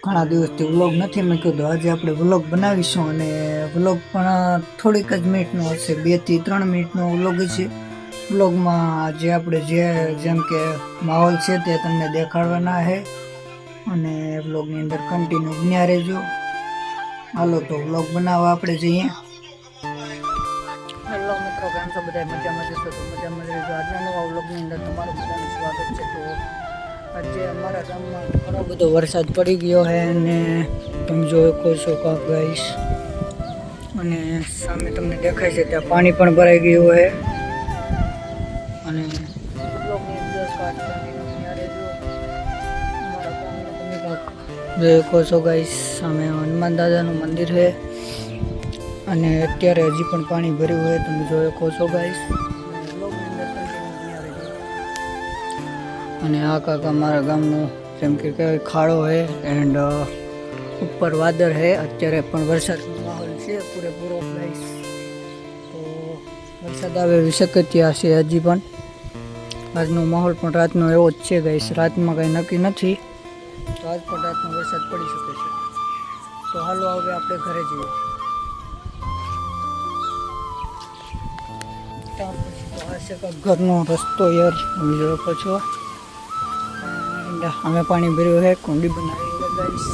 ઘણા દિવસથી વ્લોગ નથી મૂક્યો, તો આજે આપણે વ્લોગ બનાવીશું અને વ્લોગ પણ થોડીક જ મિનિટનો હશે, 2 થી 3 મિનિટનો વ્લોગ છે. વ્લોગમાં આજે આપણે જેમ કે માહોલ છે તે તમને દેખાડવાના છે અને વ્લોગની અંદર કન્ટિન્યુ બન્યા રહેજો. હાલો તો વ્લોગ બનાવવા આપણે જઈએ. હેલો મિત્રો, કેમ છો બધા? મજામાં જશો તો મજામાં રહેજો. આજના નવા વ્લોગની અંદર તમારું બધાનું સ્વાગત છે. તો આજે અમારા ગામમાં ઘણો બધો વરસાદ પડી ગયો છે અને તમે જોઈ શકો છો કાંક ગાઈસ, અને સામે તમને દેખાય છે ત્યાં પાણી પણ ભરાઈ ગયું છે અને વ્લોગની અંદર અમારા ગામમાં તમે કાંક જોઈ શકો છો ગાઈસ, સામે હનુમાન દાદાનું મંદિર છે અને અત્યારે હજી પણ પાણી ભર્યું હોય તમે જોઈ શકો છો ગાઈસ. અને આ કાંક અમારા ગામનું જેમ કે કહેવાય ખાડો છે એન્ડ ઉપર વાદળ છે. અત્યારે પણ વરસાદનો માહોલ છે પૂરેપૂરો ગાઈસ. તો વરસાદ આવે એવી શક્યતા છે હજી પણ. આજનો માહોલ પણ રાતનો એવો જ છે ગાઈસ. રાતમાં કંઈ નક્કી નથી, તો આજ પણ રાતનો વરસાદ પડી શકે છે. તો હાલો હવે આપણે ઘરે જઈએ. ત્યાર પછી તો આ છે કાંક ઘરનો રસ્તો યાર, તમે જોઈ શકો છો. અમે પાણી ભર્યું છે, કુંડી બનાવી છે ગાઈસ.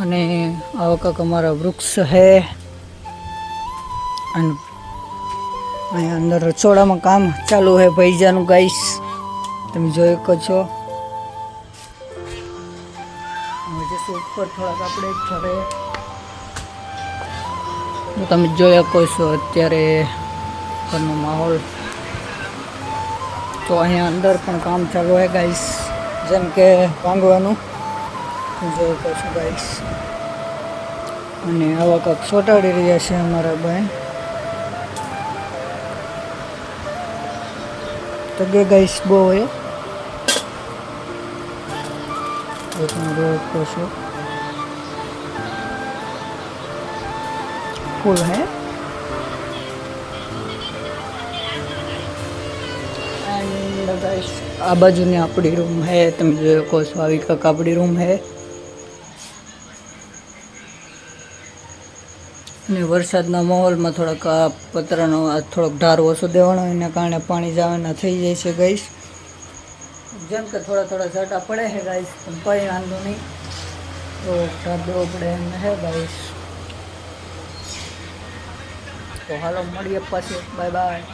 અને આવા કાંક અમારા વૃક્ષ છે અને અહીંયા અંદર રસોડામાં કામ ચાલુ છે ભૈજાનું ગાઈસ, તમે જોઈ શકો છો. હવે જશું ઉપર થોડાક આપણે ઘરે, તો તમે જોઈ શકો છો અત્યારે ઘરનો માહોલ. તો અહીંયા અંદર પણ કામ ચાલુ છે ગાઈસ, જેમ કે ભાંગવાનું જોઈ શકો છો ગાઈસ. અને આવા કાંક ચોંટાડી રહ્યા છે અમારા બેન. તો બે ગાઈસ બહુ હોય તો તમે જોઈ શકો છો ફૂલ હે. ગાઈસ આ બાજુની આપણી રૂમ છે, તમે જોઈ શકો છો. આવી કાંક આપણી રૂમ છે અને વરસાદના માહોલમાં થોડાક આ પતરાનો થોડોક ઢાર ઓછો દેવાનો, એના કારણે પાણી જવાના થઈ જાય છે ગાઈસ. જેમ કે થોડા થોડા છાંટા પડે છે ગાઈસ, પણ કંઈ વાંધો નહીં, તો ઢાર દેવો પડે એમ છે ગાઈસ. તો હાલો મળીએ પાછું, બાય બાય.